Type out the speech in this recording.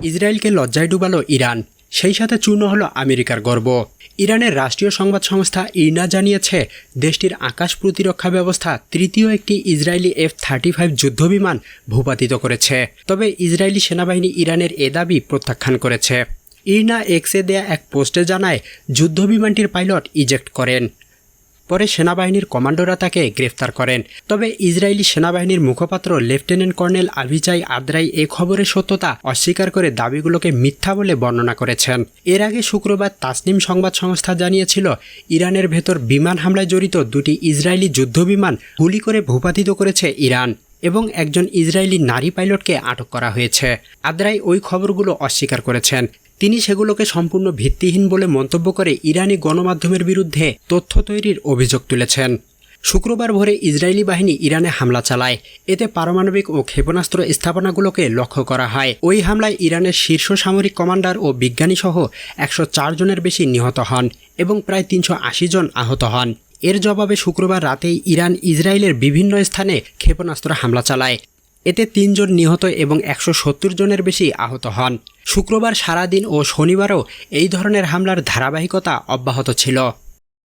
ইসরায়েলকে লজ্জায় ডুবালো ইরান, সেই সাথে চূর্ণ হলো আমেরিকার গর্ব। ইরানের রাষ্ট্রীয় সংবাদ সংস্থা ইরনা জানিয়েছে, দেশটির আকাশ প্রতিরক্ষা ব্যবস্থা তৃতীয় একটি ইসরায়েলি F-35 যুদ্ধবিমান ভূপাতিত করেছে। তবে ইসরায়েলি সেনাবাহিনী ইরানের এ দাবি প্রত্যাখ্যান করেছে। ইরনা এক্সে দেয়া এক পোস্টে জানায়, যুদ্ধবিমানটির পাইলট ইজেক্ট করেন। পরে সেনাবাহিনীর কমান্ডোরা তাকে গ্রেফতার করেন। তবে ইসরায়েলি সেনাবাহিনীর মুখপাত্র লেফটেন্যান্ট কর্নেল আভিচাই আদ্রাই এ খবরের সত্যতা অস্বীকার করে দাবিগুলোকে মিথ্যা বলে বর্ণনা করেছেন। এর আগে শুক্রবার তাসনিম সংবাদ সংস্থা জানিয়েছিল, ইরানের ভেতর বিমান হামলায় জড়িত দুটি ইসরায়েলি যুদ্ধবিমান গুলি করে ভূপাতিত করেছে ইরান এবং একজন ইসরায়েলি নারী পাইলটকে আটক করা হয়েছে। আদ্রাই ওই খবরগুলো অস্বীকার করেছেন। তিনি সেগুলোকে সম্পূর্ণ ভিত্তিহীন বলে মন্তব্য করে ইরানি গণমাধ্যমের বিরুদ্ধে তথ্য তৈরির অভিযোগ তুলেছেন। শুক্রবার ভোরে ইসরায়েলি বাহিনী ইরানে হামলা চালায়। এতে পারমাণবিক ও ক্ষেপণাস্ত্র স্থাপনাগুলোকে লক্ষ্য করা হয়। ওই হামলায় ইরানের শীর্ষ সামরিক কমান্ডার ও বিজ্ঞানীসহ 104 জনের বেশি নিহত হন এবং প্রায় 380 জন আহত হন। এর জবাবে শুক্রবার রাতেই ইরান ইসরায়েলের বিভিন্ন স্থানে ক্ষেপণাস্ত্র হামলা চালায়। এতে 3 জন নিহত এবং 170 জনের বেশি আহত হন। শুক্রবার সারাদিন ও শনিবারও এই ধরনের হামলার ধারাবাহিকতা অব্যাহত ছিল।